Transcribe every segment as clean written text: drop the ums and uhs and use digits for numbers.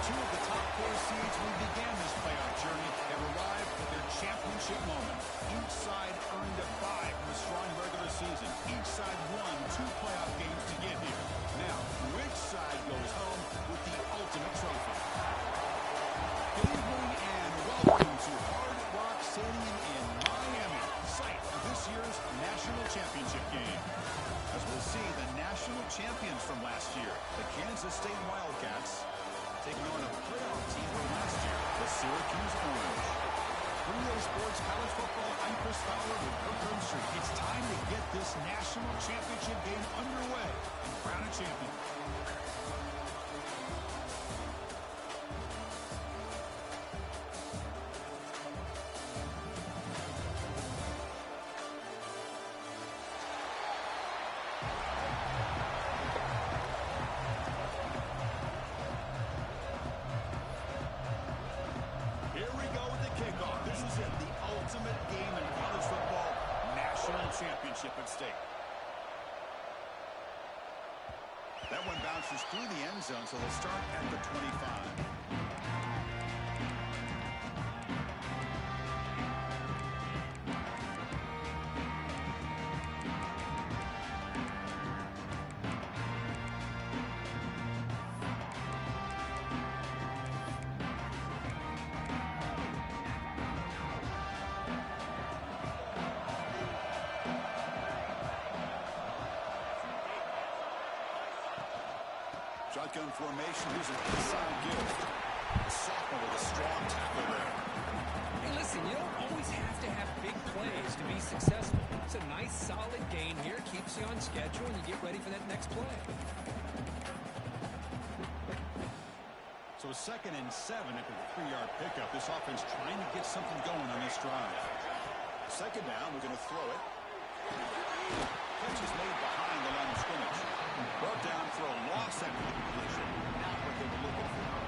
Two of the top 4 seeds who began this playoff journey have arrived at their championship moment. Each side earned a bye from a strong regular season. Each side won 2 playoff games to get here. Now, which side goes home with the ultimate trophy? Good evening and welcome to Hard Rock Stadium in Miami, site of this year's national championship game. As we'll see, the national champions from last year, the Kansas State Wildcats, taking on a playoff team from last year, the Syracuse Orange. 3A Sports College Football, I'm Chris Fowler with Kirkland Street. It's time to get this national championship game underway and crown a champion. Championship at stake. That one bounces through the end zone, so they'll start at the 25. Shotgun formation. Here's an inside give. The sophomore with a strong tackle there. Hey, listen, you don't always have to have big plays to be successful. It's a nice, solid gain here. Keeps you on schedule, and you get ready for that next play. So a 2nd and 7 after the 3-yard pickup. This offense trying to get something going on this drive. 2nd down, we're going to throw it. Catch is made behind the line of scrimmage. Brought down for a loss after the completion. Not what they were looking for.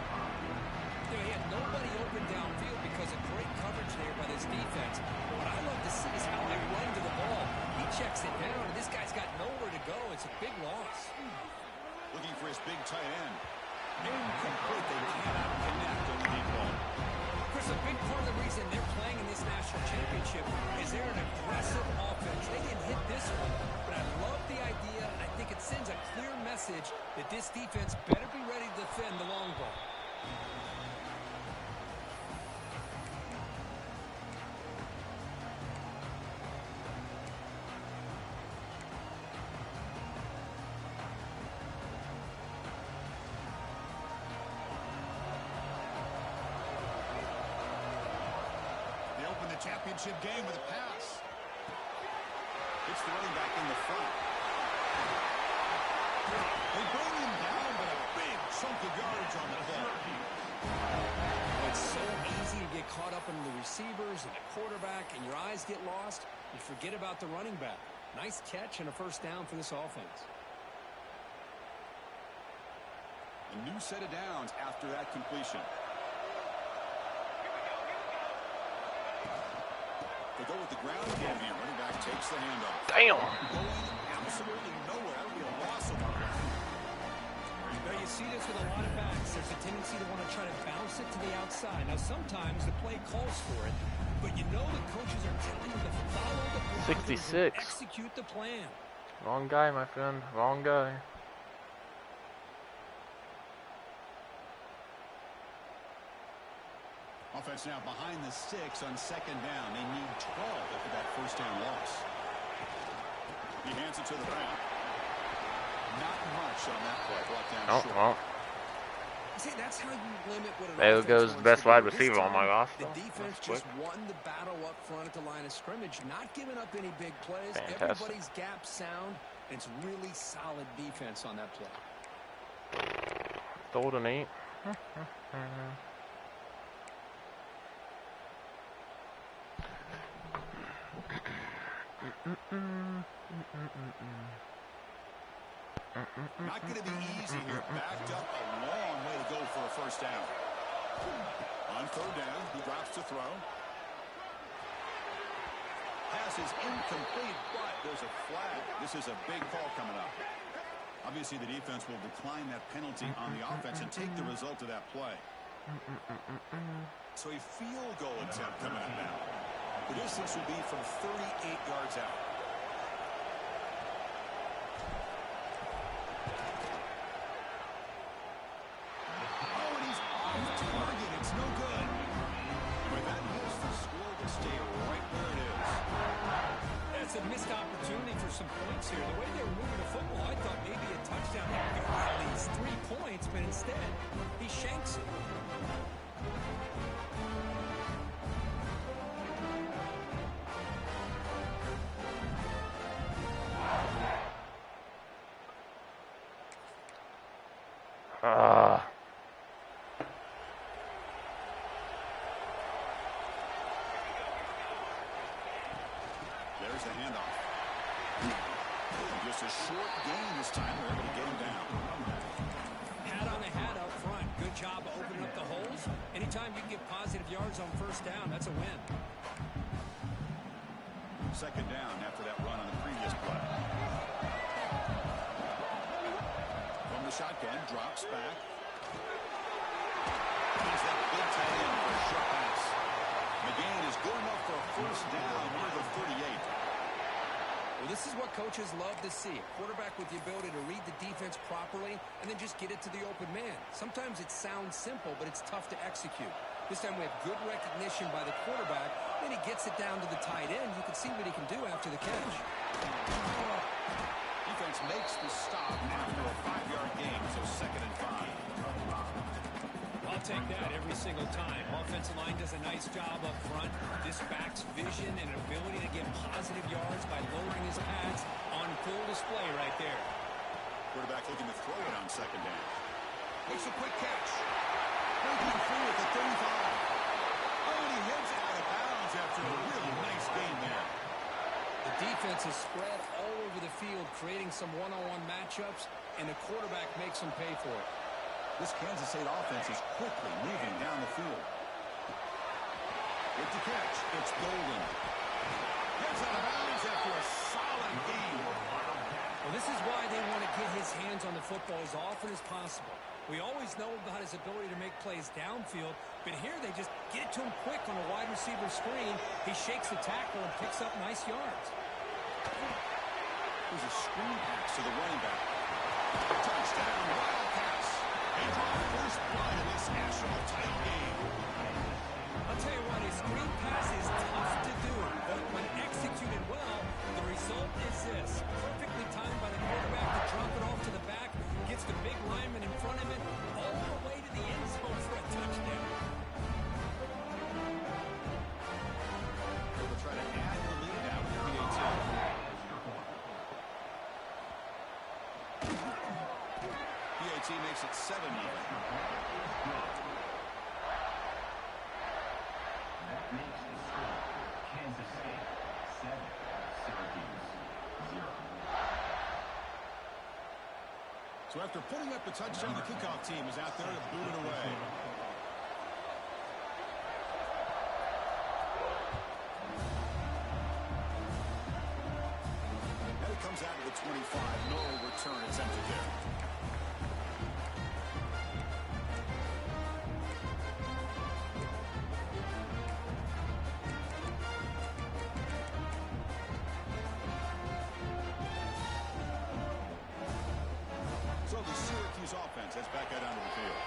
You know, he had nobody open downfield because of great coverage there by this defense. But what I love to see is how they run to the ball. He checks it down, and this guy's got nowhere to go. It's a big loss. Looking for his big tight end. Incomplete. They cannot connect on the deep ball. Chris, a big part of the reason they're playing in this national championship is they're an aggressive offense. They didn't hit this one, but I love the idea, and I think it sends a clear message that this defense better be ready to defend the long ball. Championship game with a pass. It's the running back in the front. They bring him down, but a big chunk of yardage on the play. It's so easy to get caught up in the receivers and the quarterback, and your eyes get lost. You forget about the running back. Nice catch and a 1st down for this offense. A new set of downs after that completion. They go with the ground game here. Running back takes the handoff. Damn. Going absolutely nowhere. That would be a loss of our play. Now you see this with a lot of backs. There's a tendency to want to try to bounce it to the outside. Now sometimes the play calls for it, but you know the coaches are telling you to follow the block. 66. Execute the plan. Wrong guy, my friend. Wrong guy. offense now behind the 6 on second down. They need 12 after that first down loss. He hands it to the back. Not much on that play. Brought down short. Well. See, that's how you limit what an There offense goes the wants best to do. wide This receiver on my time, roster. The defense just won the battle up front at the line of scrimmage, not giving up any big plays. Fantastic. Everybody's gap sound, and it's really solid defense on that play. Third and 8. Not going to be easy here. Backed up a long way to go for a first down. On third down, he drops to throw. Pass is incomplete, but there's a flag. This is a big call coming up. Obviously, the defense will decline that penalty on the offense and take the result of that play. So a field goal attempt coming up now. The distance will be from 38 yards out. Oh, and he's off target. It's no good. With that miss, the score will stay right where it is. That's a missed opportunity for some points here. The way they were moving the football, I thought maybe a touchdown would be at least 3 points, but instead, he shanks it. There's the handoff. Just a short gain this time. They're able to get him down. Hat on a hat up front. Good job opening up the holes. Anytime you can get positive yards on first down, that's a win. Second down after that run on the previous play. From the shotgun, drops back. He's that big tight end for a short pass. McGinn is good enough for a first down near the 38. Well, this is what coaches love to see. A quarterback with the ability to read the defense properly and then just get it to the open man. Sometimes it sounds simple, but it's tough to execute. This time we have good recognition by the quarterback. Then he gets it down to the tight end. You can see what he can do after the catch. Defense makes the stop after a 5-yard gain, so 2nd and 5. I'll take that every single time. Offensive line does a nice job up front. This back's vision and ability to get positive yards by lowering his pads on full display right there. Quarterback looking to throw it on second down. Makes a quick catch. Breaking through at the 35. Oh, and he heads out of bounds after a really nice gain there. The defense is spread all over the field, creating some one-on-one matchups, and the quarterback makes them pay for it. This Kansas State offense is quickly moving down the field. With the catch, it's Golden. Gets out of bounds after a solid gain. Well, this is why they want to get his hands on the football as often as possible. We always know about his ability to make plays downfield, but here they just get it to him quick on a wide receiver screen. He shakes the tackle and picks up nice yards. There's a screen pass to the running back. Touchdown, Wildcats. They draw first blood in this national title game. I'll tell you what, a screen pass is tough to do, but when executed well, the result is this. Perfectly timed by the quarterback to drop it off to the back, gets the big lineman in front of it, all the way to the end zone for a touchdown. They'll try to add the lead now with the PAT. PAT makes it 7 even. That makes the score Kansas State 7, Syracuse 0. So after putting up a touchdown, the kickoff team is out there to boot it away. And it comes out to the 25. No return attempted there. So the Syracuse offense heads back out onto the field.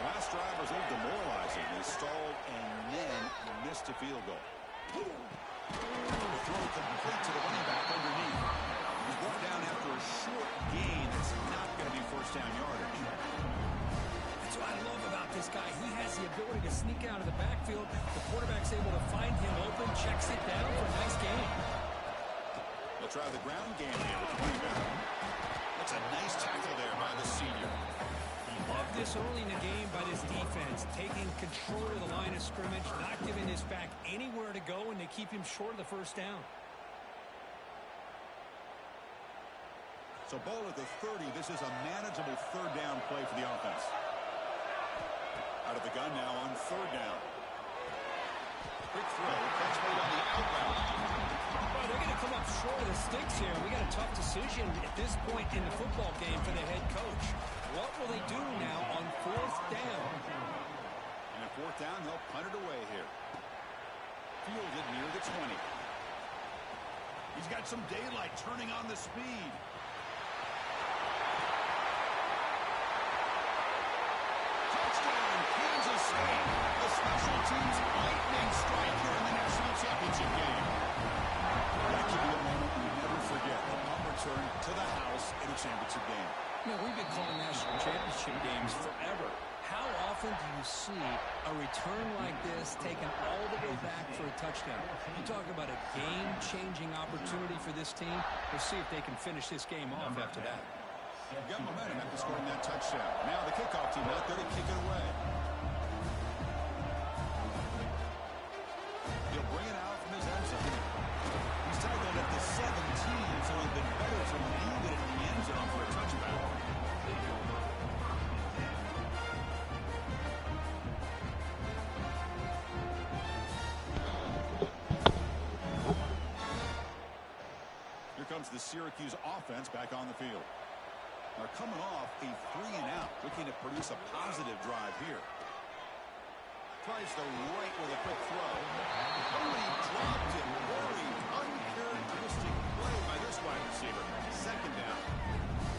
The last drive was a little demoralizing. They stalled and then missed a field goal. The throw complete to the running back underneath. He's brought down after a short gain. That's not going to be first down yardage. That's what I love about this guy. He has the ability to sneak out of the backfield. The quarterback's able to find him open, checks it down for a nice gain. They'll try the ground game here with the running back. That's a nice tackle there by the senior. Love this early in the game by this defense, taking control of the line of scrimmage, not giving this back anywhere to go, and they keep him short of the first down. So ball at the 30. This is a manageable third down play for the offense. Out of the gun now on third down. Quick throw. Catch made on the outbound. Well, they're going to come up short of the sticks here. We got a tough decision at this point in the football game for the head coach. What will they do now on fourth down? And at fourth down, they'll punt it away here. Fielded near the 20. He's got some daylight turning on the speed. Touchdown, Kansas State. The special teams lightning strike here in the national championship game. That could be a moment we never forget. The punt return to the house in a championship game. You know, we've been calling national championship games forever. How often do you see a return like this taken all the way back for a touchdown? You talk about a game-changing opportunity for this team. We'll see if they can finish this game off after that. They've got momentum after scoring that touchdown. Now the kickoff team out there to kick it away. He'll bring it out from his end zone. He's tackled at the 17, so it'd been better to leave it in the end zone for a touchback. Here comes the Syracuse offense back on the field. They're coming off a 3-and-out, looking to produce a positive drive here. Tries the right with a quick throw. Oh, he dropped it. Very uncharacteristic play by this wide receiver. Second down.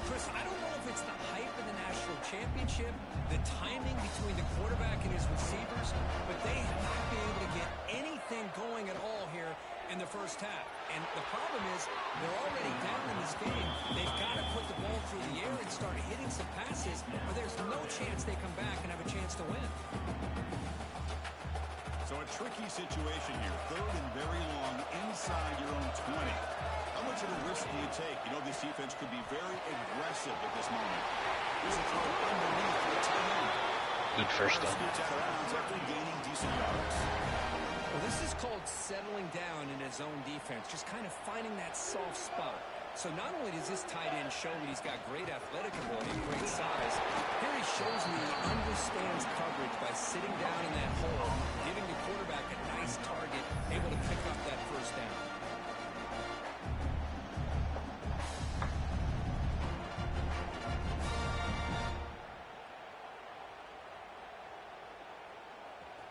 Chris, I don't know if it's the hype of the national championship, the timing between the quarterback and his receivers, but they have not been able to get anything going at all here in the first half. And the problem is they're already down in this game. They've got to put the ball through the air and start hitting some passes, or there's no chance they come back and have a chance to win. So a tricky situation here. Third and very long inside your own 20. How much of a risk do you take? You know, this defense could be very aggressive at this moment. There's a throw underneath for the tight end. Good first down. Scoots out of bounds after gaining decent yards. Well, this is called settling down in his own defense, just kind of finding that soft spot. So not only does this tight end show that he's got great athletic ability, great size, here he shows me he understands coverage by sitting down in that hole, giving the quarterback a nice target, able to pick up that first down.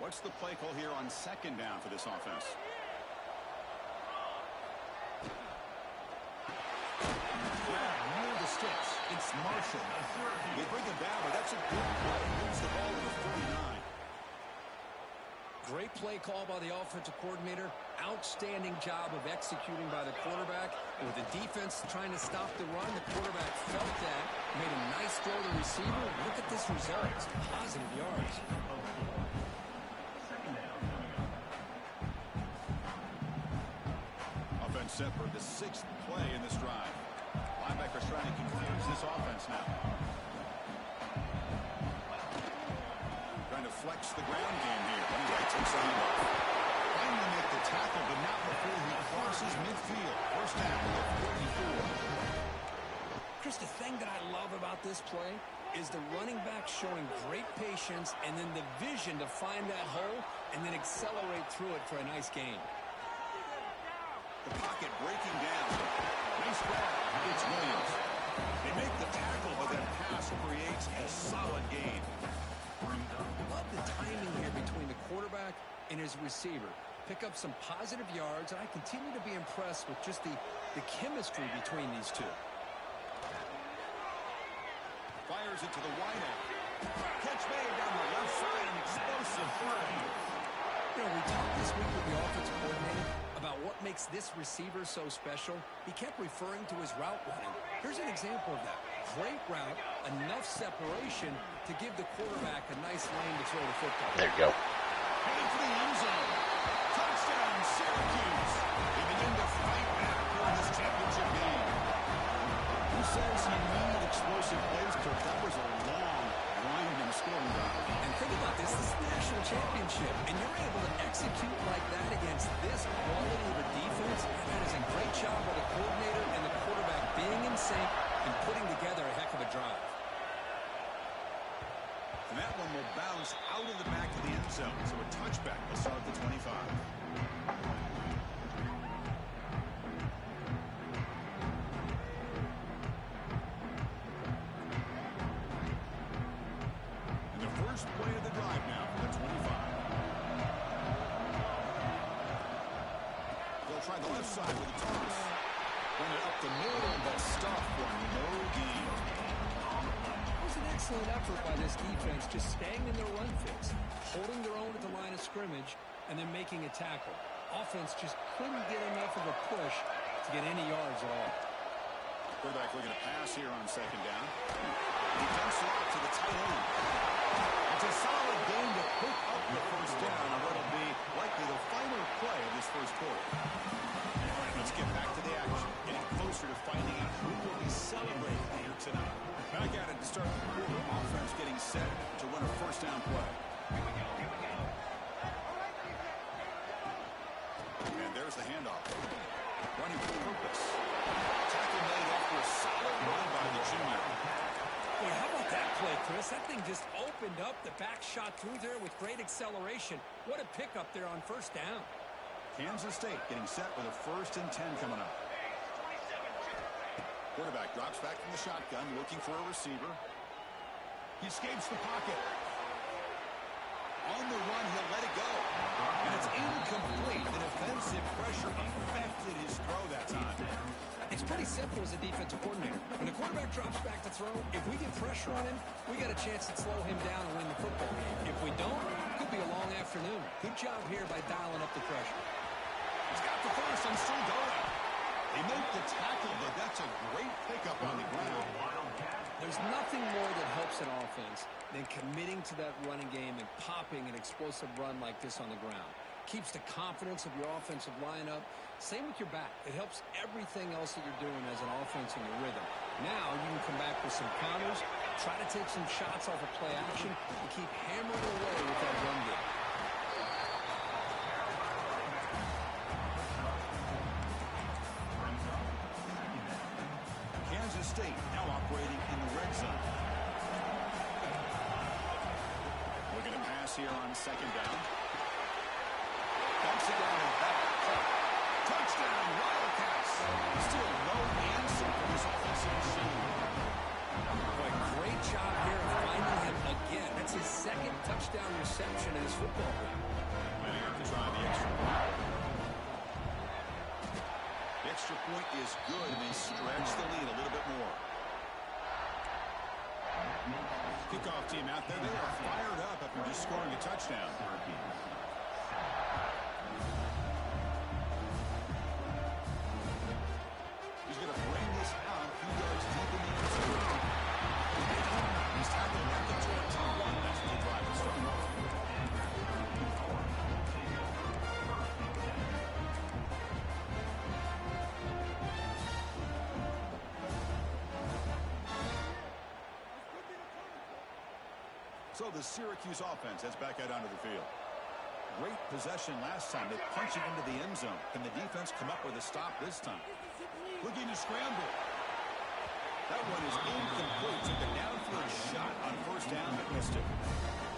What's the play call here on second down for this offense? Near the sticks. It's Marshall. They bring it down, but that's a good play. Moves the ball to the 49. Great play call by the offensive coordinator. Outstanding job of executing by the quarterback. With the defense trying to stop the run, the quarterback felt that. Made a nice throw to the receiver. Look at this result. It's positive yards. Offense set for the 6th play in this drive. Linebackers trying to confuse this offense now. Trying to flex the ground game here. Running back takes the handoff. Finally make the tackle, but not before he crosses midfield. First down at the 44. Chris, the thing that I love about this play is the running back showing great patience and then the vision to find that hole and then accelerate through it for a nice gain. The pocket breaking down. Nice grab. It's Williams. They make the tackle, but that pass creates a solid gain. Love the timing here between the quarterback and his receiver. Pick up some positive yards, and I continue to be impressed with just the chemistry between these two. Fires it to the wideout. Catch made down the left side, an explosive play. You know, we talked this week with the offensive coordinator about what makes this receiver so special. He kept referring to his route running. Here's an example of that. Great route, enough separation to give the quarterback a nice lane to throw the football. There you go. Heading for the end zone. Touchdown, Syracuse. They begin to fight back for this championship game. Who says you need explosive plays, Kirk? That was a long, winding scoring drive. And think about this. This is the national championship, and you're able to execute like that against this quality of a defense. That is a great job by the coordinator and the quarterback being in sync and putting together a heck of a drive. And that one will bounce out of the back of the end zone. So a touchback will start the 25. And the first play of the drive now for the 25. They'll try the left side with a toss. Run it up the middle, but stop for no gain. It was an excellent effort by this defense, just staying in their run fix, holding their own at the line of scrimmage, and then making a tackle. Offense just couldn't get enough of a push to get any yards at all. Quarterback looking to pass here on second down. He dumps it off to the tight end. It's a solid game to pick up the first down on what will be likely the final play of this first quarter. Let's get back to the action. Getting closer to finding out who will be celebrating here tonight. Back at it to start the quarter. Offense getting set to win a first down play. And there's the handoff. Running for purpose. Tackle made after a solid run by the junior. Boy, how about that play, Chris? That thing just opened up. The back shot through there with great acceleration. What a pickup there on first down. Kansas State getting set with a 1st and 10 coming up. Quarterback drops back from the shotgun, looking for a receiver. He escapes the pocket. On the run, he'll let it go. And it's incomplete. The defensive pressure affected his throw that time. It's pretty simple as a defensive coordinator. When the quarterback drops back to throw, if we get pressure on him, we got a chance to slow him down and win the football game. If we don't, it could be a long afternoon. Good job here by dialing up the pressure. He's got the first and still going. They make the tackle, but that's a great pickup on the ground. There's nothing more that helps an offense than committing to that running game and popping an explosive run like this on the ground. Keeps the confidence of your offensive lineup. Same with your back. It helps everything else that you're doing as an offense in your rhythm. Now you can come back with some counters, try to take some shots off of play action, and keep hammering away with that run game. Kansas State now operating in the red zone. Looking to pass here on second down. Dumps it down and back. Touchdown, Wildcats. Still no answer for this offensive machine. Boy, great job here of finding him again. That's his second touchdown reception in his football game. Might have to try the extra point. The extra point is good, and they stretch the lead a little bit more. Kickoff team out there. They are fired up after just scoring a touchdown. He's going to bring this out. He goes deep in the end zone. He's tackled at the 21. That's the drive to start. So the Syracuse offense heads back out onto the field. Great possession last time. They punch it into the end zone. Can the defense come up with a stop this time? Looking to scramble. That one is incomplete. Took a downfield shot on first down, but missed it.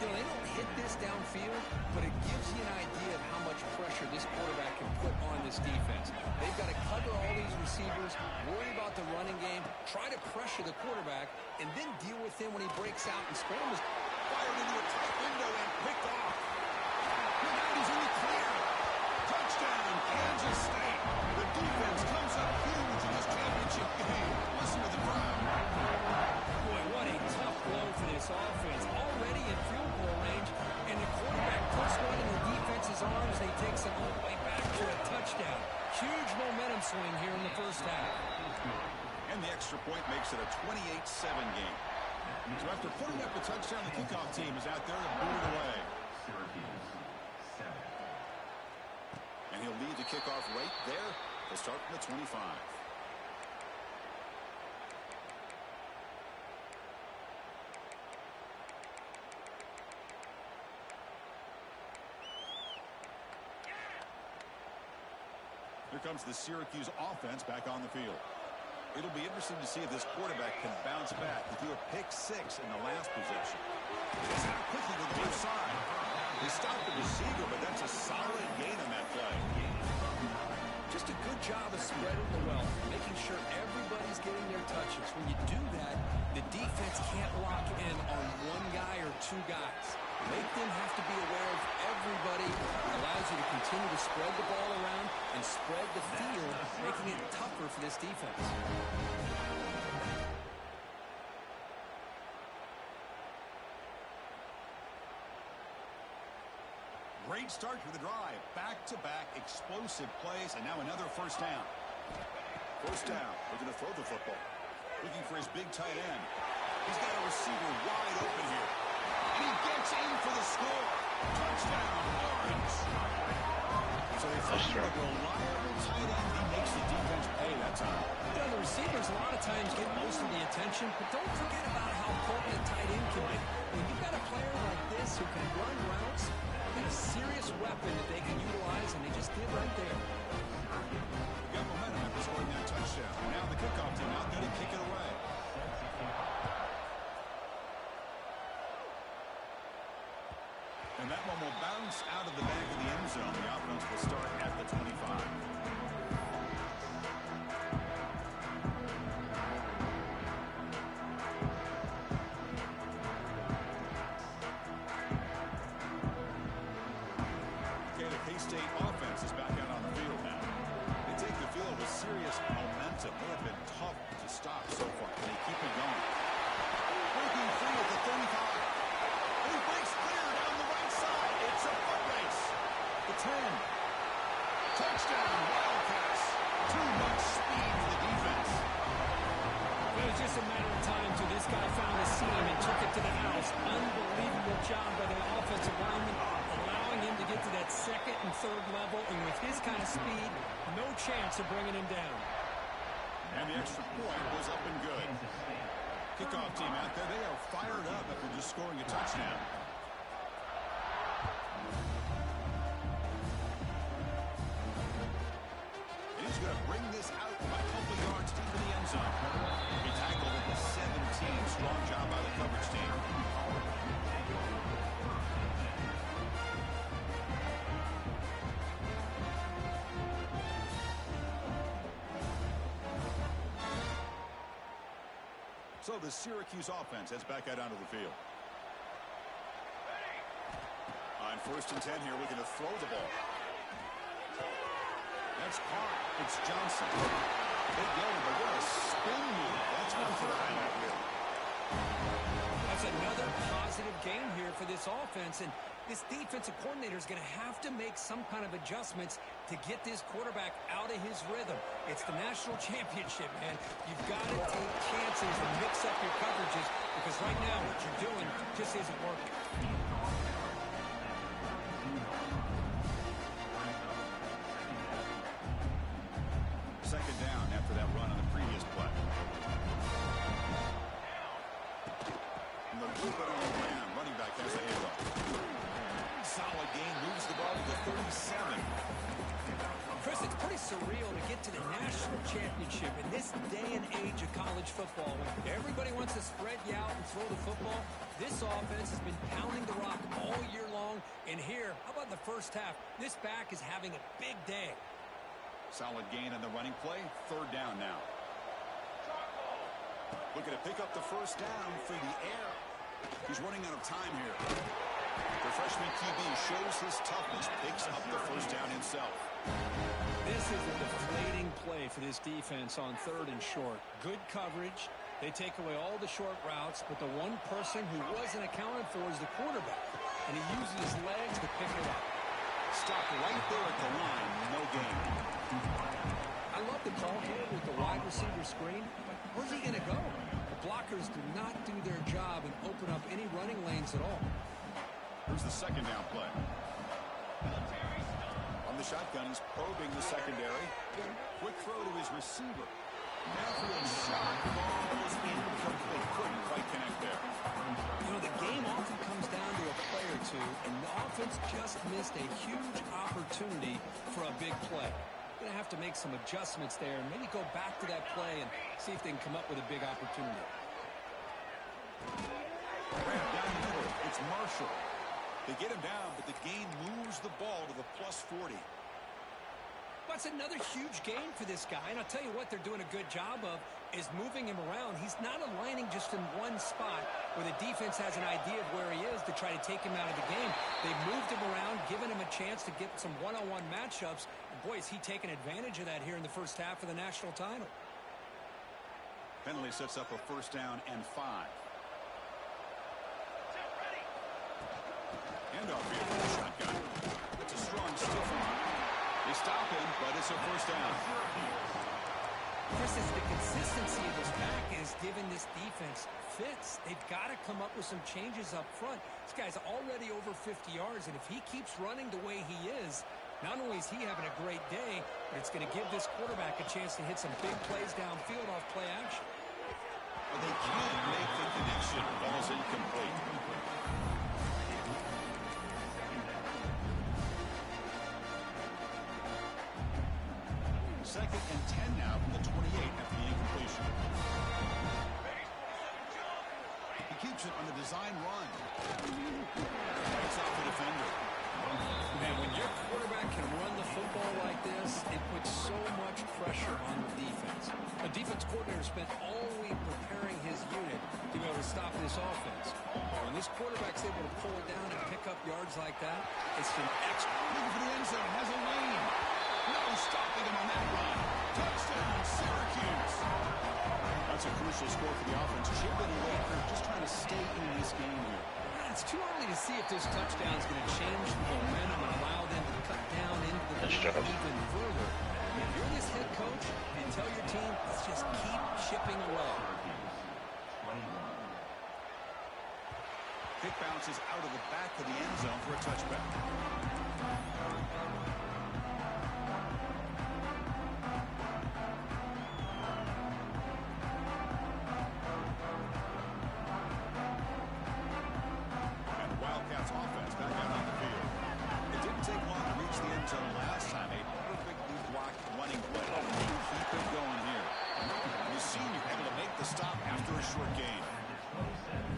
You know, they don't hit this downfield, but it gives you an idea of how much pressure this quarterback can put on this defense. They've got to cover all these receivers, worry about the running game, try to pressure the quarterback, and then deal with him when he breaks out and scrambles. Fired into a tight window and picked off. Look out, he's in the clear. Touchdown, Kansas State. The defense comes up huge in this championship game. Listen to the crowd. Boy, what a tough blow for this offense. extra point makes it a 28-7 game. So after putting up a touchdown, the kickoff team is out there to boot it away. Syracuse, 7. And he'll lead the kickoff right there. They'll start from the 25. Here comes the Syracuse offense back on the field. It'll be interesting to see if this quarterback can bounce back. He threw a pick-6 in the last possession. It's out quickly to the left side. They stopped the receiver, but that's a solid gain on that play. Just a good job of spreading the wealth, making sure everybody's getting their touches. When you do that, the defense can't lock in on one guy or two guys. Make them have to be aware of everybody. It allows you to continue to spread the ball around and spread the field, making it tougher for this defense. Great start to the drive. Back-to-back explosive plays, and now another first down. First down. Looking to throw the football. Looking for his big tight end. He's got a receiver wide open here. And he gets in for the score. Touchdown, Orange. So they find a reliable tight end. He makes the defense pay that time. You know, the receivers a lot of times get most of the attention, but don't forget about how important a tight end can be. When you've got a player like this who can run routes, got a serious weapon that they can utilize, and they just did right there. Got momentum after scoring that touchdown. Now the kickoff team out there to kick it away. And that one will bounce out of the back of the end zone. The offense will start at the 25. K-State offense is back out on the field now. They take the field with serious momentum. They have been tough to stop so far. They keep it going. Breaking free at the 35. And he breaks clear down the right side. It's a foot race. The 10. Touchdown, Wildcats. Too much speed for the defense. It was just a matter of time till this guy found a seam and took it to the house. Unbelievable job by the offensive lineman, allowing him to get to that second and third level. And with his kind of speed, no chance of bringing him down. And the extra point was up and good. Kickoff team out there, they are fired up after just scoring a touchdown. And he's going to bring this out by a couple yards deep in the end zone. He tackled at the 17. Strong job by the coverage team. So the Syracuse offense heads back out onto the field. On 1st and 10 here, looking to throw the ball. That's caught. It's Johnson. Big game, but what a spin move. That's one for the highlight here. That's another positive game here for this offense, and this defensive coordinator is going to have to make some kind of adjustments to get this quarterback out of his rhythm. It's the national championship, man. You've got to take chances and mix up your coverages, because right now what you're doing just isn't working. Second down after that run on the previous play. And the movement on the ground. Running back has the handoff. Solid gain. Moves the ball to the 37. Chris, it's pretty surreal to get to the national championship in this day and age of college football. When everybody wants to spread you out and throw the football, this offense has been pounding the rock all year long. And here, how about the first half? This back is having a big day. Solid gain on the running play. Third down now. Looking to pick up the first down through the air. He's running out of time here. The freshman QB shows his toughness, picks up the first down himself. This is a deflating play for this defense on 3rd and short. Good coverage. They take away all the short routes, but the one person who wasn't accounted for is the quarterback. And he uses his legs to pick it up. Stop right there at the line. No gain. I love the call here with the wide receiver screen. Where's he going to go? The blockers do not do their job and open up any running lanes at all. Here's the second down play. On the shotgun, he's probing the secondary. Quick throw to his receiver. Downfield shot falls incomplete. Couldn't quite connect there. You know, the game often comes down to a play or two, and the offense just missed a huge opportunity for a big play. Going to have to make some adjustments there and maybe go back to that play and see if they can come up with a big opportunity. Grab down the middle. It's Marshall. They get him down, but the gain moves the ball to the plus 40. That's another huge gain for this guy, and I'll tell you what they're doing a good job of is moving him around. He's not aligning just in one spot where the defense has an idea of where he is to try to take him out of the game. They've moved him around, given him a chance to get some one-on-one matchups. And boy, is he taking advantage of that here in the first half of the national title. Penalty sets up a first down and 5. Handoff here for the shotgun. It's a strong stiff arm. They stop him, but it's a first down. Chris, the consistency of this back is giving this defense fits. They've got to come up with some changes up front. This guy's already over 50 yards, and if he keeps running the way he is, not only is he having a great day, but it's going to give this quarterback a chance to hit some big plays downfield off play action. Well, they can't make the connection. Ball's incomplete. Second and 10 now from the 28 after the incompletion. He keeps it on the design run. Fights off the defender. Man, when your quarterback can run the football like this, it puts so much pressure on the defense. The defense coordinator spent all week preparing his unit to be able to stop this offense. When this quarterback's able to pull it down and pick up yards like that, it's an extra. Looking for the end zone. Has a lane. No stopping him on that run. Touchdown, Syracuse. That's a crucial score for the offense. Chip and Laker just trying to stay in this game here. It's too early to see if this touchdown is going to change the momentum and allow them to cut down into the lead even further. If you're this head coach, you tell your team, let's just keep chipping away. Kick bounces out of the back of the end zone for a touchback. Offense back out on the field. It didn't take long to reach the end zone last time. A perfectly blocked running play. Keep it going here. The senior able to make the stop after a short gain.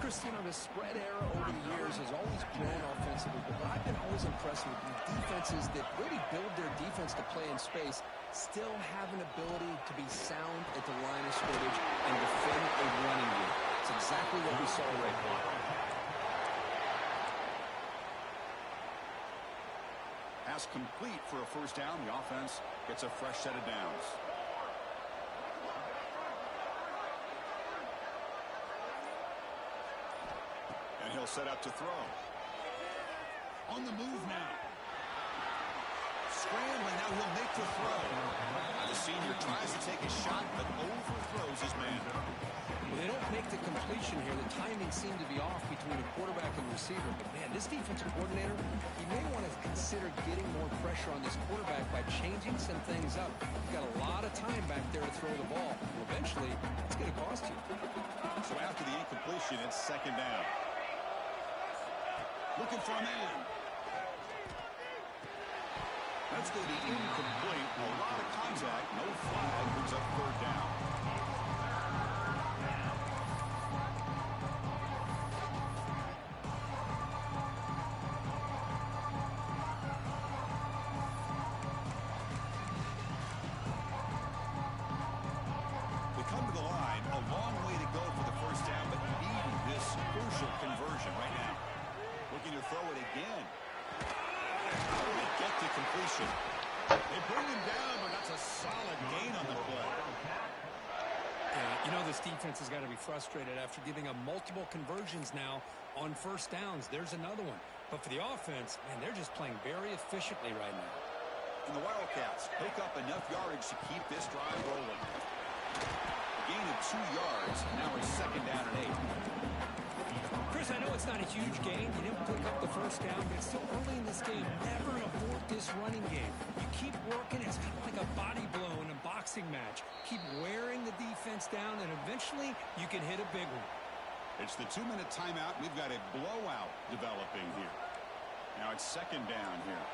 Chris, you know, the spread era over the years has always grown offensively, but I've been always impressed with the defenses that really build their defense to play in space, still have an ability to be sound at the line of scrimmage and defend a running game. It's exactly what we saw right now. Pass complete for a first down. The offense gets a fresh set of downs. And he'll set up to throw. On the move now. Scrambling, now he'll make the throw. The senior tries to take a shot, but overthrows his man. Well, they don't make the completion here. The timing seemed to be off between a quarterback and receiver. But, man, this defensive coordinator, he may want to consider getting more pressure on this quarterback by changing some things up. You've got a lot of time back there to throw the ball. Eventually, it's going to cost you. So after the incompletion, it's second down. Looking for a man. That's going to be incomplete. A lot of contact. No flag. Brings up third down. They come to the line. A long way to go for the first down, but needing this crucial conversion right now. Looking to throw it again. They get the completion. They bring him down, but that's a solid gain on the play. Yeah, you know this defense has got to be frustrated after giving up multiple conversions now on first downs. There's another one. But for the offense, man, they're just playing very efficiently right now. And the Wildcats pick up enough yardage to keep this drive rolling. A gain of 2 yards. Now it's second down and 8. Chris, I know it's not a huge gain. You didn't pick up the first down, but it's still early in this game. Never abort this running game. You keep working. It's kind of like a body blow in a boxing match. Keep wearing the defense down, and eventually you can hit a big one. It's the 2-minute timeout. We've got a blowout developing here. Now it's second down here.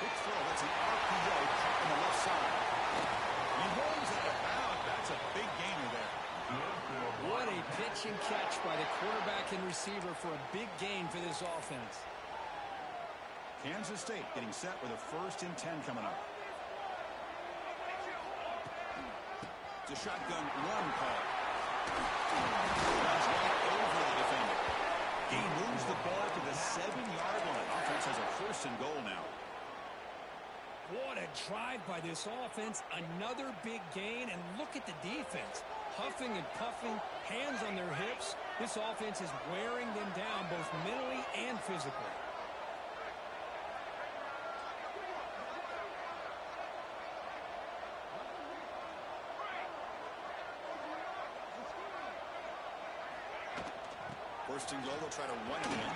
Big throw. That's an RPO caught on the left side. He rolls it out. That's a big gainer there. What a pitch and catch by the quarterback and receiver for a big gain for this offense. Kansas State getting set with a 1st and 10 coming up. It's a shotgun run call. Runs right over the defender. He moves the ball to the 7-yard line. Offense has a 1st and goal now. What a drive by this offense. Another big gain, and look at the defense. Huffing and puffing, hands on their hips. This offense is wearing them down both mentally and physically. First and goal, they'll try to run it in.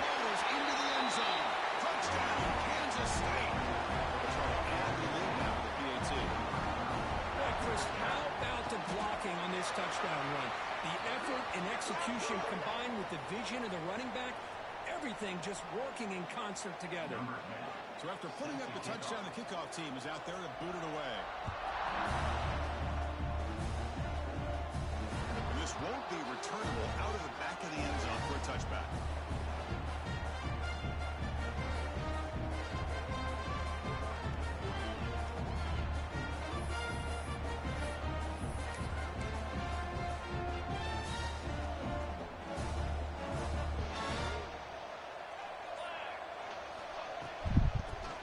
Rolls into the end zone. Touchdown, Kansas State. They'll try to add the lead now with the PAT. Boy, Chris, how about the blocking on this touchdown run? The effort and execution combined with the vision of the running back, everything just working in concert together. So after putting up the touchdown, the kickoff team is out there to boot it away. This won't be returnable out of the back of the end zone for a touchback.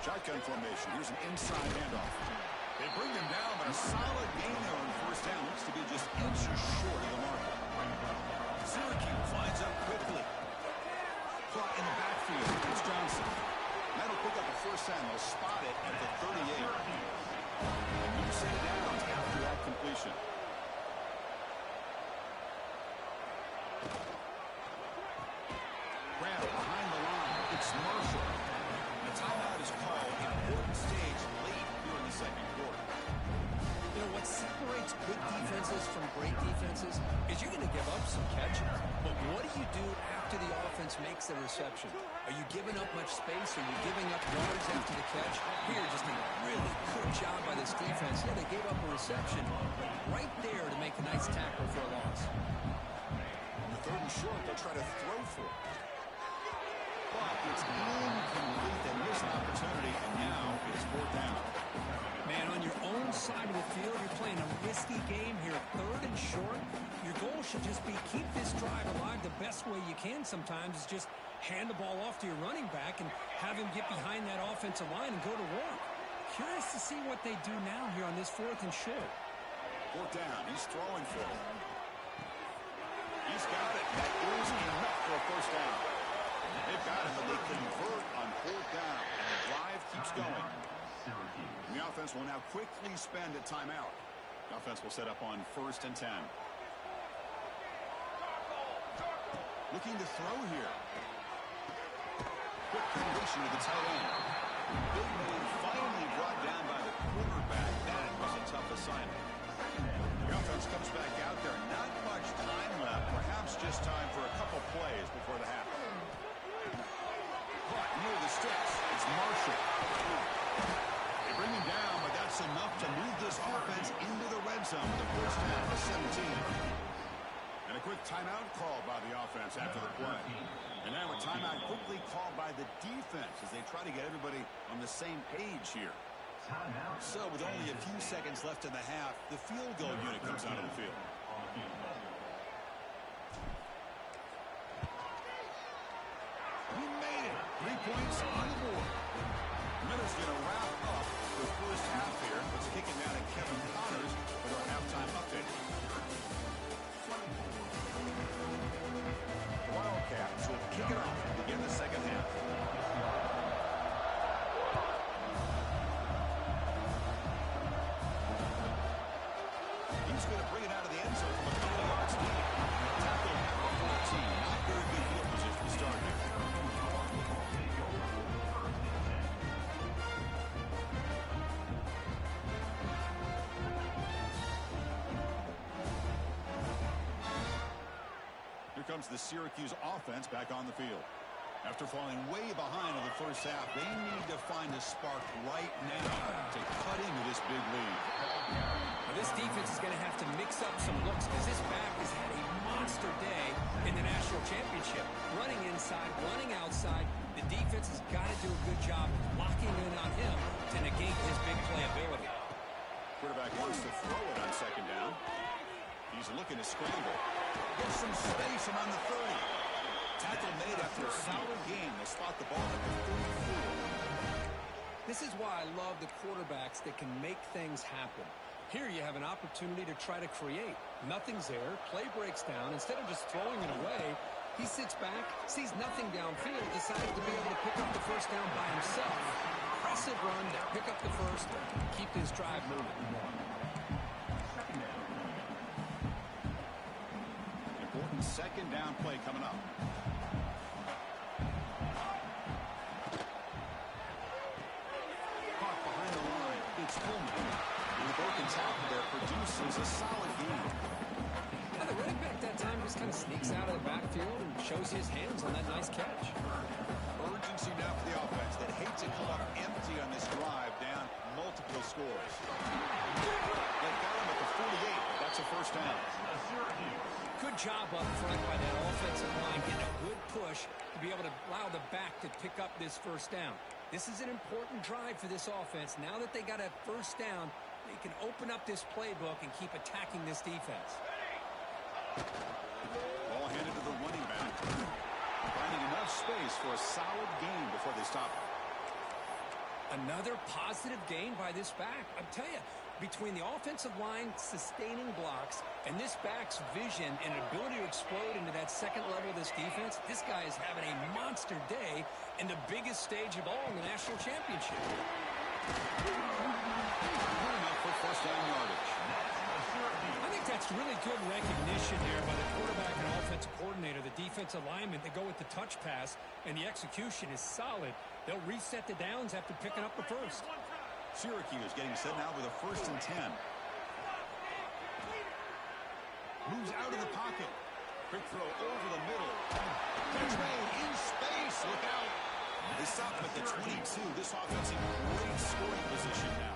Shotgun formation. Here's an inside handoff. They bring him down, but a solid gain there on 1st down. Looks to be just inches short of the mark. Syracuse lines up quickly. Caught in the backfield. It's Johnson. That'll pick up the 1st down. They'll spot it at the 38. New set of downs after that completion. Grab behind the line. It's Marshall. The timeout is called. Important stage late here in the second quarter. You know, what separates good defenses from great defenses is you're going to give up some catches. But what do you do after the offense makes the reception? Are you giving up much space? Are you giving up yards after the catch? Here, just a really good job by this defense. Yeah, they gave up a reception, but right there to make a nice tackle for a loss. The 3rd and short, they'll try to throw for it. But it's incomplete. They miss an opportunity, and now it's 4th down. Man, on your own side of the field, you're playing a risky game here. 3rd and short. Your goal should just be keep this drive alive. The best way you can sometimes is just hand the ball off to your running back and have him get behind that offensive line and go to work. Curious to see what they do now here on this 4th and short. 4th down. He's throwing for it. He's got it. That is enough for a 1st down. They've got it, but they convert on 4th down, and the drive keeps going. And the offense will now quickly spend a timeout. The offense will set up on 1st and 10. Looking to throw here. Quick completion to the tight end. Big move finally brought down by the quarterback. That was a tough assignment. The offense comes back out there. Not much time left. Perhaps just time for a couple plays before the half. Caught near the sticks. It's Marshall. They bring him down, but that's enough to move this offense into the red zone with the 1st down to 17. And a quick timeout called by the offense after the play. And now a timeout quickly called by the defense as they try to get everybody on the same page here. So with only a few seconds left in the half, the field goal unit comes out of the field. We made it. 3 points on the board. Miller's going to wrap up the 1st half here. Let's kick it down to Kevin Connors with our halftime update. The Wildcats will kick it off to begin the second half. comes the Syracuse offense back on the field. After falling way behind in the first half, they need to find a spark right now to cut into this big lead. Now, this defense is going to have to mix up some looks because this back has had a monster day in the national championship. Running inside, running outside. The defense has got to do a good job locking in on him to negate his big playability. Quarterback wants to throw it on second down. He's looking to scramble. There's some space around the 30. Tackle made after a solid game. They'll spot the ball at the 34. This is why I love the quarterbacks that can make things happen. Here you have an opportunity to try to create. Nothing's there. Play breaks down. Instead of just throwing it away, he sits back, sees nothing downfield, decides to be able to pick up the first down by himself. Impressive run to pick up the first, keep this drive moving. Important second down play coming up. Caught behind the line. It's Pullman. And the broken tackle there produces a solid game. Yeah, the running back that time just kind of sneaks out of the backfield and shows his hands on that nice catch. Urgency now for the offense that hates to come up empty on this drive, down multiple scores. They got him at the 48. That's a first down. Good job up front by that offensive line, getting a good push to be able to allow the back to pick up this first down. This is an important drive for this offense. Now that they got a first down, they can open up this playbook and keep attacking this defense. Ball handed to the running back. Finding enough space for a solid gain before they stop it. Another positive gain by this back. I tell you, between the offensive line sustaining blocks and this back's vision and ability to explode into that second level of this defense, this guy is having a monster day in the biggest stage of all in the national championship. For first down yardage. I think that's really good recognition there by the quarterback and offensive coordinator, the defensive lineman. They go with the touch pass, and the execution is solid. They'll reset the downs after picking up the first. Syracuse getting set now with a 1st and 10. Moves out of the pocket. Quick throw over the middle. Catch made in space. Look out. They stop him at the 22. This offense in great scoring position now.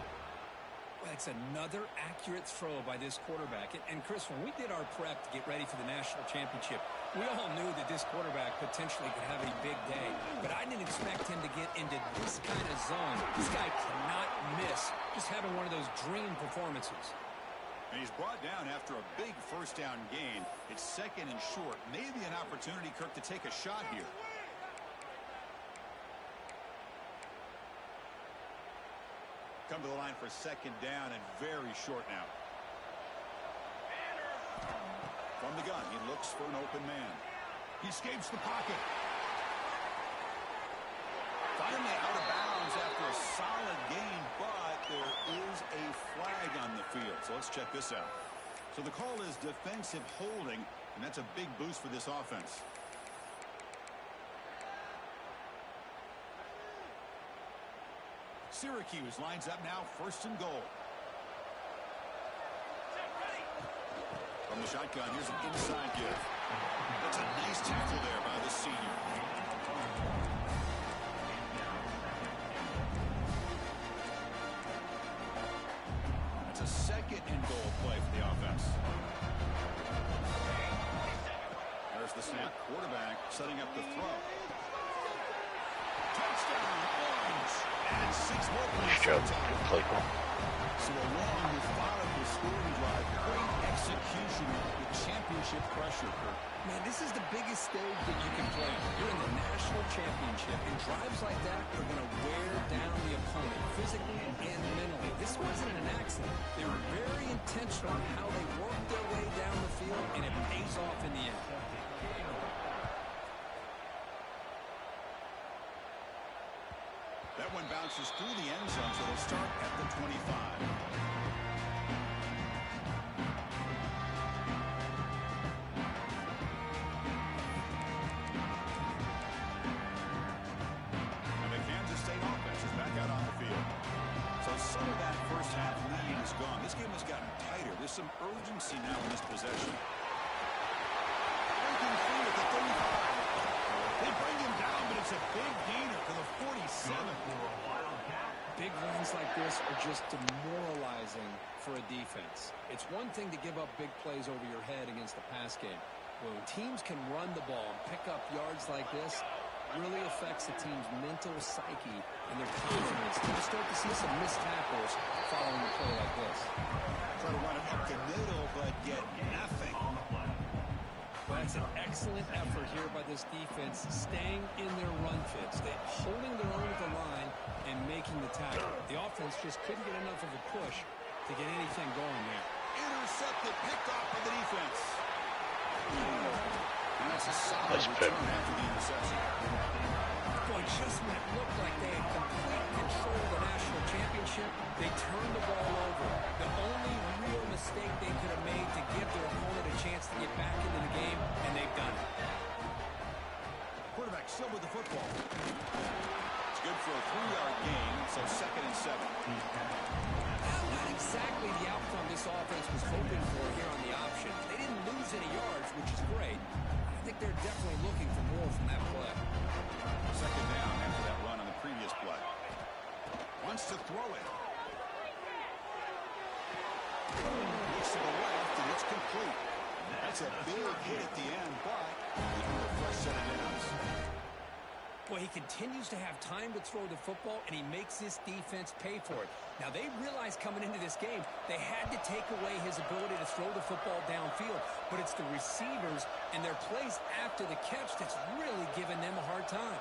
That's another accurate throw by this quarterback. And Chris, when we did our prep to get ready for the national championship, we all knew that this quarterback potentially could have a big day. But I didn't expect him to get into this kind of zone. This guy cannot miss just having one of those dream performances. And he's brought down after a big first down gain. It's second and short. Maybe an opportunity, Kirk, to take a shot here. Come to the line for second down and very short now. From the gun, he looks for an open man. He escapes the pocket. Finally out of bounds after a solid gain, but there is a flag on the field. So let's check this out. So the call is defensive holding, and that's a big boost for this offense. Syracuse lines up now, 1st and goal. From the shotgun, here's an inside give. That's a nice tackle there by the senior. That's a 2nd and goal play for the offense. There's the snap. Quarterback setting up the throw. Touchdown, Orange. And 6 more points. Nice job. Good play call. So along with the scoring drive, great execution with championship pressure. Man, this is the biggest stage that you can play. You're in the national championship, and drives like that are going to wear down the opponent physically and mentally. This wasn't an accident. They were very intentional on how they worked their way down the field, and it pays off in the end. That one bounces through the end zone, so they'll start at the 25. And the Kansas State offense is back out on the field. So some of that first half lead is gone. This game has gotten tighter. There's some urgency now in this possession. Breaking free with That's a big gainer to the 47. Big runs like this are just demoralizing for a defense. It's one thing to give up big plays over your head against the pass game. When teams can run the ball and pick up yards like this, it really affects the team's mental psyche and their confidence. You start to see some missed tackles following a play like this. Try to run it up the middle, but get nothing. Well, that's an excellent effort here by this defense, staying in their run fits. They're holding their own at the line and making the tackle. The offense just couldn't get enough of a push to get anything going there. Intercepted, picked off by the defense. And that's a solid return after the interception. Boy, just when it looked like they had complete control of the national championship, they turned the ball over. The only real mistake they could have made to give their opponent a chance to get back into the game, and they've done it. Quarterback still with the football. It's good for a 3-yard gain, so 2nd and 7. Not exactly the outcome this offense was hoping for here on the option. They didn't lose any yards, which is great. I think they're definitely looking for more from that play. 2nd down after that run on the previous play. Wants to throw it. Looks to the left, and it's complete. That's a big hit at the end, but looking for a fresh set of downs. Boy, he continues to have time to throw the football, and he makes this defense pay for it. Now, they realized coming into this game, they had to take away his ability to throw the football downfield, but it's the receivers and their plays after the catch that's really giving them a hard time.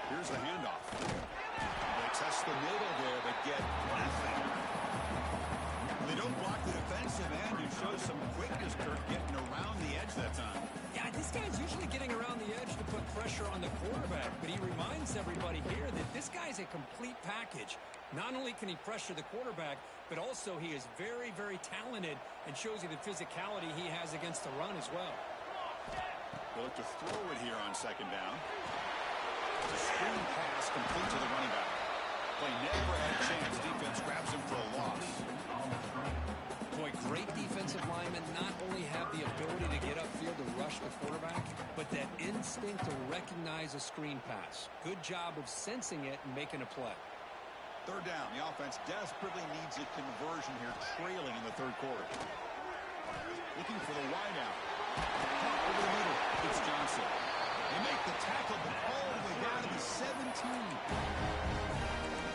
Here's the handoff. They test the middle there, but get nothing. They don't block the defensive end and show some quickness, Kirk, getting around the edge that time. Yeah, this guy's usually getting around the edge to put pressure on the quarterback, but he reminds everybody here that this guy's a complete package. Not only can he pressure the quarterback, but also he is very, very talented and shows you the physicality he has against the run as well. They'll look to throw it here on 2nd down. It's a screen pass complete to the running back. Play never had a chance. Defense grabs him for a loss. Boy, great defensive linemen not only have the ability to get upfield and rush the quarterback, but that instinct to recognize a screen pass. Good job of sensing it and making a play. 3rd down. The offense desperately needs a conversion here, trailing in the 3rd quarter. Looking for the wideout. Over the middle. It's Johnson. They make the tackle, but all the way down to the 17.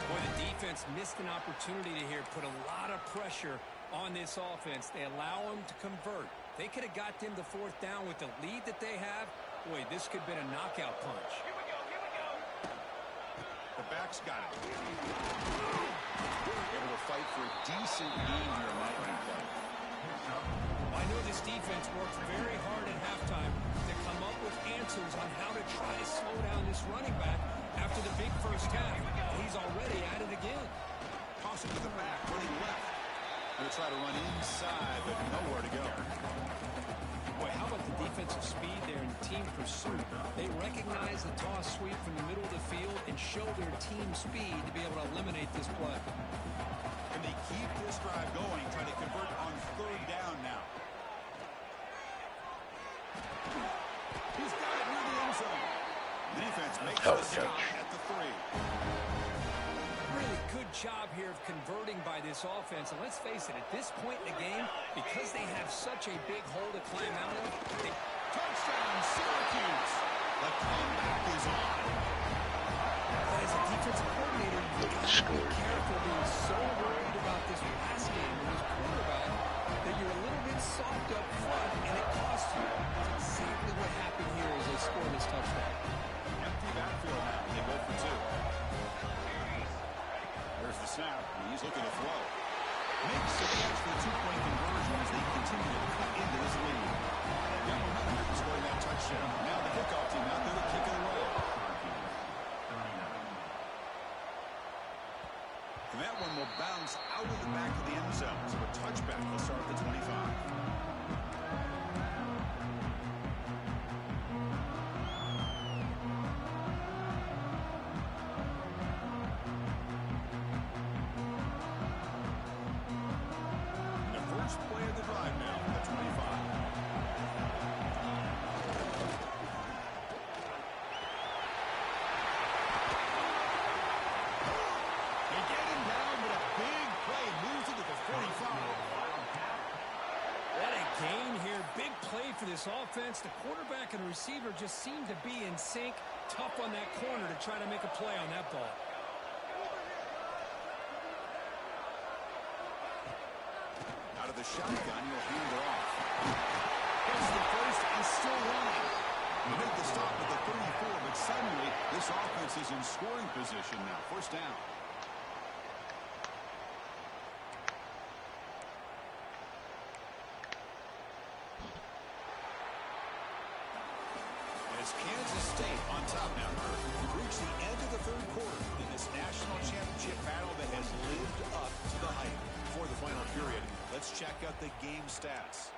Boy, the defense missed an opportunity to here put a lot of pressure on this offense. They allow them to convert. They could have got them to 4th down with the lead that they have. Boy, this could have been a knockout punch. The back's got it. Able to fight for a decent gain here in that running play. I know this defense worked very hard at halftime to come up with answers on how to try to slow down this running back after the big first half. He's already at it again. Toss it to the back, running left. Going to try to run inside, but nowhere to go. Boy, how about the defensive speed there in team pursuit? They recognize the toss sweep from the middle of the field and show their team speed to be able to eliminate this play. Can they keep this drive going, trying to convert on 3rd down now? He's got it near the end zone. The defense makes the stop at the 3. Really good job here of converting by this offense. And let's face it, at this point in the game, because they have such a big hole to climb out of, touchdown, Syracuse! The comeback is on. But as a defensive coordinator, you got to be careful being so worried about this pass game with this quarterback that you're a little bit soft up front, and it costs you. That's exactly what happened here as they scored this touchdown. Empty backfield now. They go for 2. There's the snap. He's looking to throw. Makes the catch for the 2-point conversion as they continue to cut into this lead. Got momentum scoring that touchdown. Now the kickoff team out there to kick it away. And that one will bounce out of the back of the end zone. So a touchback will start at the 25. Play of the drive now at 25. this offense. The quarterback and the receiver just seem to be in sync. Tough on that corner to try to make a play on that ball. Out of the shotgun, he'll hand it off. Gets the first and still running. He made the stop at the 34, but suddenly this offense is in scoring position now. First down. It's Kansas State on top now. We've reached the end of the third quarter in this national championship battle that has lived up to the hype. Before the final period, let's check out the game stats.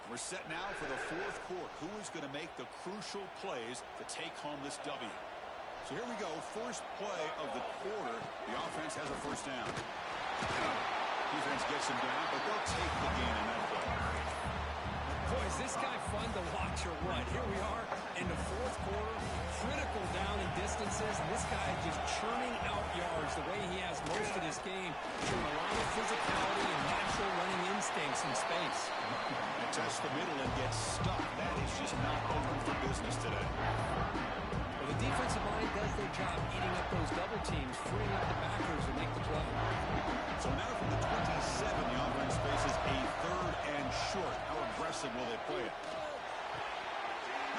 We're set now for the fourth quarter. Who is going to make the crucial plays to take home this W? So here we go. First play of the quarter. The offense has a first down. Defense gets him down, but they'll take the gain in that play. Boy, is this guy fun to watch or what? Here we are in the fourth quarter, critical down and distances, and this guy just churning out yards the way he has most of this game, showing a lot of physicality and natural running instincts in space. And test the middle and gets stuck. That is just not open for business today. Well, the defensive line does their job eating up those double teams, freeing up the backers to make the play. So now from the 27, the offense faces a third and short. How aggressive will they play it?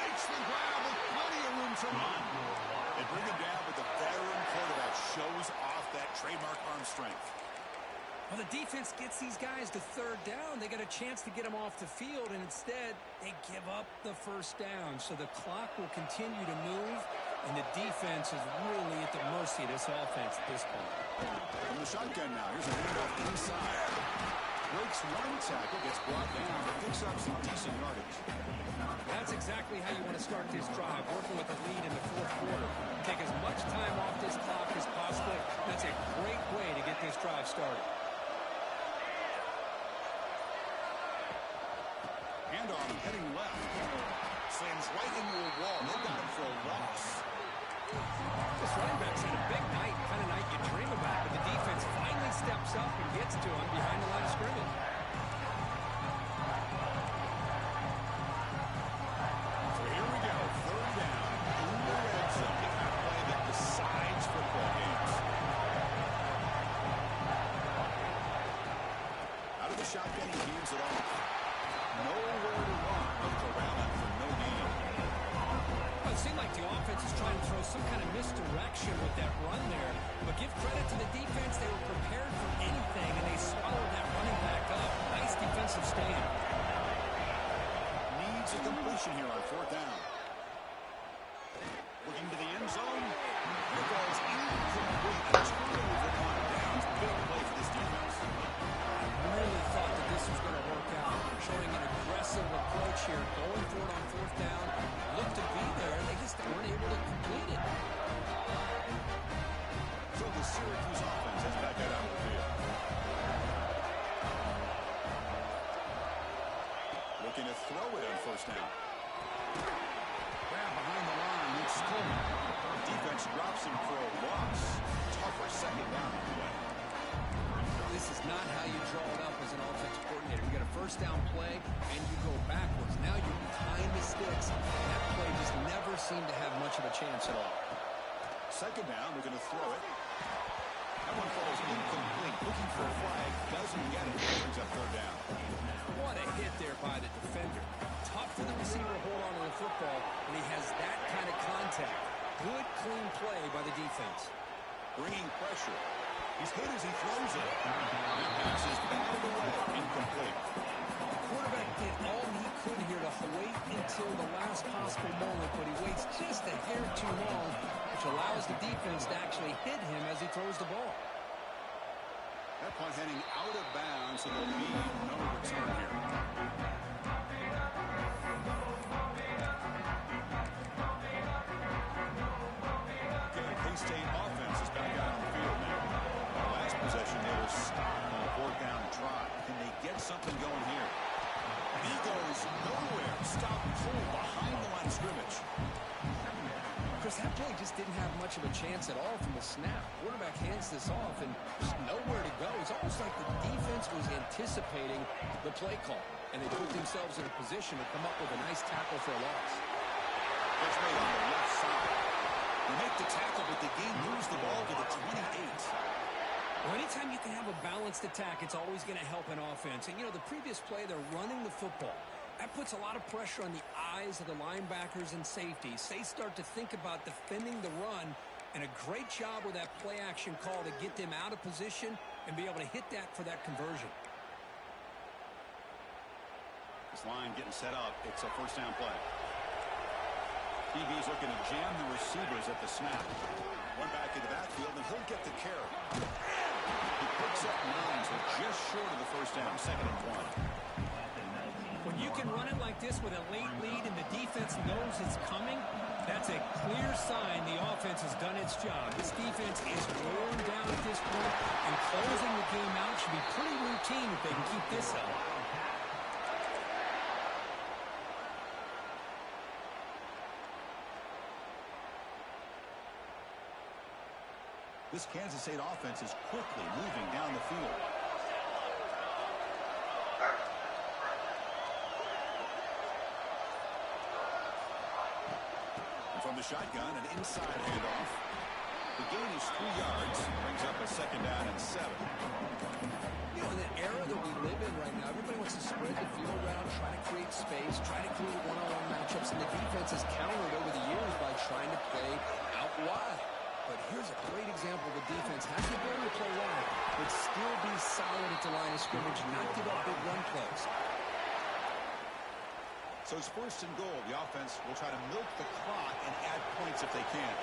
Makes the grab with plenty of room to run. They bring him down, but the veteran quarterback shows off that trademark arm strength. Well, the defense gets these guys to third down. They get a chance to get them off the field, and instead they give up the first down. So the clock will continue to move, and the defense is really at the mercy of this offense at this point. From the shotgun now, here's a handoff inside. Breaks one tackle, gets brought down, but picks up some decent yardage. That's exactly how you want to start this drive, working with the lead in the fourth quarter. Take as much time off this clock as possible. That's a great way to get this drive started. Handoff heading left. Slams right into a wall. They got him for a loss. This running back's had a big night, kind of night you dream about, but the defense finally steps up and gets to him behind the line of scrimmage. So here we go, third down in the red zone. The kind of play that decides football games. Out of the shotgun, he hands it off. Nowhere to run. Look around that for no gain. Well, it seemed like the offense is trying to throw some kind of misdirection with that run there. But give credit to the defense. They were prepared for anything, and they swallowed that running back up. Nice defensive stand. Needs a completion here on fourth down. Looking to the end zone. Here goes incomplete. Turnover on downs. Big play for this defense. I really thought that this was going to work out. Showing an aggressive approach here. Going for it on fourth down. Looked to be there. They just weren't able to complete it. So the Syracuse offense has back out on the field. Looking to throw it on first down. Grab behind the line. It's Coleman. Defense drops him for a loss. Tougher second down on the way. This is not how you draw it up as an offensive coordinator. You get a first down play, and you go backwards. Now you're behind the sticks. That play just never seemed to have much of a chance at all. Second down, they're going to throw it. That one falls incomplete. Looking for a flag. Doesn't get it. Brings up third down. What a hit there by the defender. Tough for the receiver to hold on to the football when he has that kind of contact. Good, clean play by the defense. Bringing pressure. He's hit as he throws it. That pass is batted away. Incomplete. The quarterback did all he could here to wait until the last possible moment, but he waits just a hair too long, which allows the defense to actually hit him as he throws the ball. That punt heading out of bounds, and there'll be no return here. Okay, K-State offense is back out on the field now. Last possession, they were stopped on a fourth down try. Can they get something going here? He goes nowhere. Stop cold behind the line of scrimmage. Chris, that play just didn't have much of a chance at all from the snap. Quarterback hands this off and just nowhere to go. It's almost like the defense was anticipating the play call. and they put themselves in a position to come up with a nice tackle for a loss. It's made on the left side. You make the tackle, but the game moves the ball to the 28. Well, anytime you can have a balanced attack, it's always going to help an offense. And, you know, the previous play, they're running the football. That puts a lot of pressure on the eyes of the linebackers and safeties. They start to think about defending the run, and a great job with that play action call to get them out of position and be able to hit that for that conversion. This line getting set up. It's a first down play. DB's looking to jam the receivers at the snap. One back in the backfield, and he'll get the carry. He picks up 9, so just short of the first down, 2nd and 1. When you can run it like this with a late lead and the defense knows it's coming, that's a clear sign the offense has done its job. This defense is worn down at this point, and closing the game out should be pretty routine if they can keep this up. This Kansas State offense is quickly moving down the field. And from the shotgun, an inside handoff. The gain is 3 yards, brings up a 2nd down and 7. You know, in the era that we live in right now, everybody wants to spread the field around, try to create space, try to create one-on-one matchups, and the defense has countered over the years by trying to play out wide. But here's a great example of a defense has the ability to play wide, but still be solid at the line of scrimmage, not give up big run plays. So it's 1st and goal. The offense will try to milk the clock and add points if they can.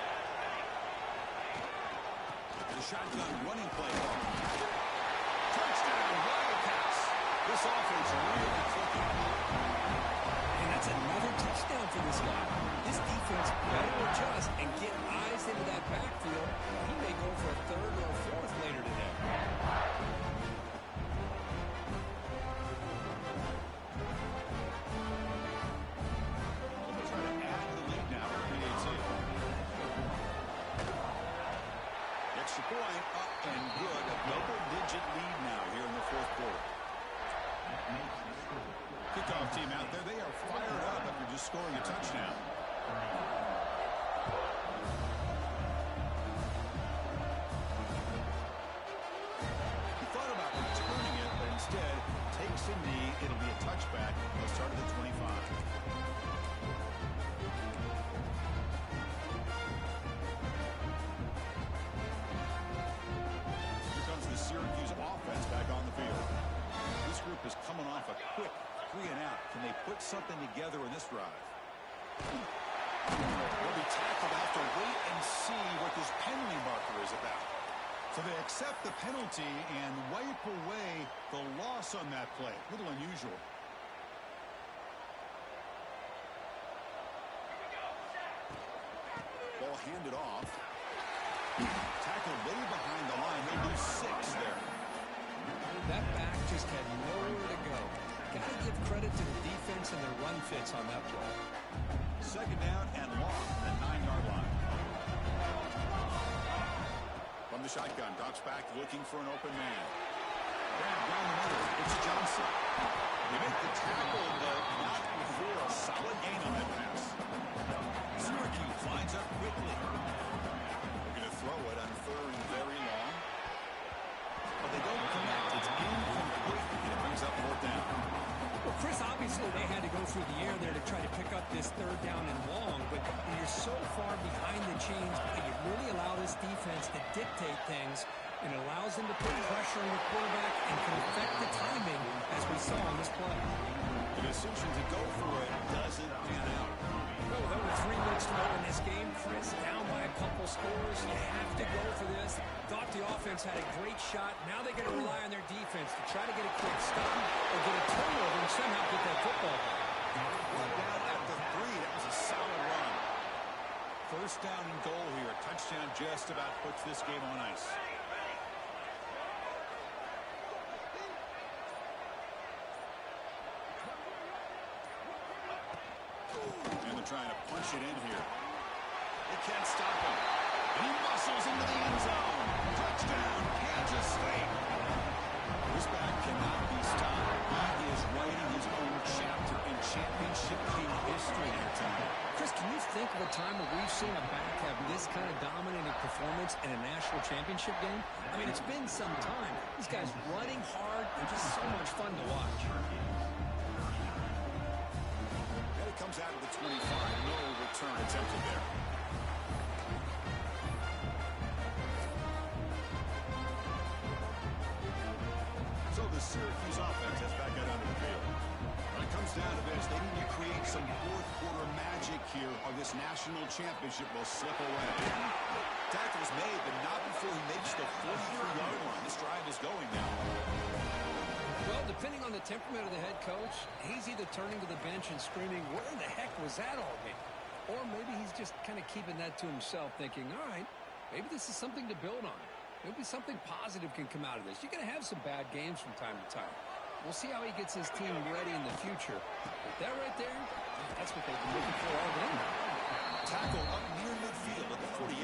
The shotgun running play. Touchdown, Wildcats. This offense really clicking. And that's another touchdown for this guy. This defense better adjust and get eyes into that backfield. He may go for a 3rd or a 4th later today. They'll try to add to the lead now for PAT. Extra point up and good. A double-digit lead now here in the 4th quarter. Kickoff team out there. They are fired up after just scoring a touchdown. He thought about returning it, but instead takes a knee. It'll be a touchback. They'll start at the 25. Here comes the Syracuse offense back on the field. This group is coming off a quick 3 and out. Can they put something together in this drive? They'll be tackled after wait and see what this penalty marker is about. So they accept the penalty and wipe away the loss on that play. A little unusual. Ball handed off. Tackled way behind the line. They'll lose 6 there. That back just had nowhere to go. Got to give credit to the defense and their run fits on that play. 2nd down and long from the 9-yard line. From the shotgun, drops back looking for an open man. Grab down the middle. It's Johnson. They make the tackle, but not before a solid gain on that pass. Syracuse lines up quickly. They're going to throw it on 3rd and very long. But they don't connect. It's incomplete. And it brings up 4th down. Well, Chris, obviously they had to go through the air there to try to pick up this 3rd down and long, but when you're so far behind the chains, you really allow this defense to dictate things, and it allows them to put pressure on the quarterback and can affect the timing, as we saw on this play. The decision to go for it doesn't pan out. Well, with over 3 minutes to go in this game, Chris, down by a couple scores, you have to go for this. Thought the offense had a great shot. Now they're going to rely on their defense to try to get a quick stop or get a turnover and somehow get that football back. Down at the 3. That was a solid run. 1st down and goal here. A touchdown just about puts this game on ice. And they're trying to punch it in here. They can't stop him. And he muscles into the end zone. Touchdown, Kansas State. This back cannot be stopped. He is writing his own chapter in championship game history here tonight. Chris, can you think of a time where we've seen a back have this kind of dominating performance in a national championship game? I mean, it's been some time. This guy's running hard and just so much fun to watch. And it comes out of the 25. No return attempted there. So the Syracuse offense has back out onto the field. When it comes down to this, they need to create some fourth-quarter magic here, or this national championship will slip away. Tackle's made, but not before he makes the 43-yard line. This drive is going now. Well, depending on the temperament of the head coach, he's either turning to the bench and screaming, where the heck was that all mean? Or maybe he's just kind of keeping that to himself, thinking, all right, maybe this is something to build on. Maybe something positive can come out of this. You're going to have some bad games from time to time. We'll see how he gets his team ready in the future. But that right there, that's what they've been looking for all game. Tackle up near midfield at the 48.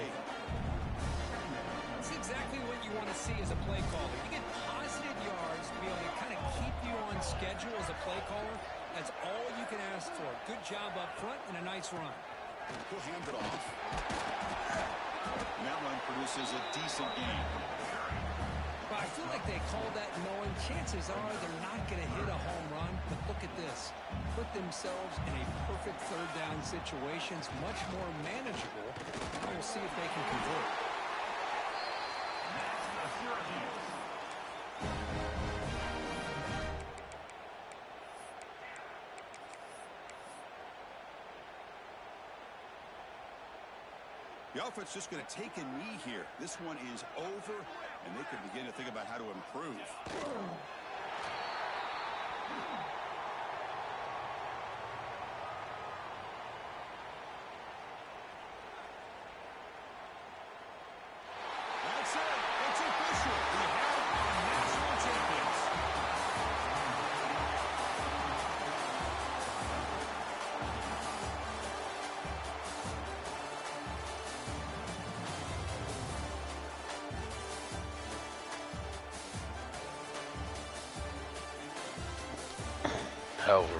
That's exactly what you want to see as a play caller. You get positive yards to be able to kind of keep you on schedule as a play caller. That's all you can ask for. Good job up front and a nice run. He'll hand it off. And that run produces a decent gain. But I feel like they called that knowing chances are they're not going to hit a home run. But look at this. Put themselves in a perfect third down situation. It's much more manageable. Now we'll see if they can convert. The offense just going to take a knee here. This one is over, and they could begin to think about how to improve. That's it. It's official. We have our national champions. Hell of a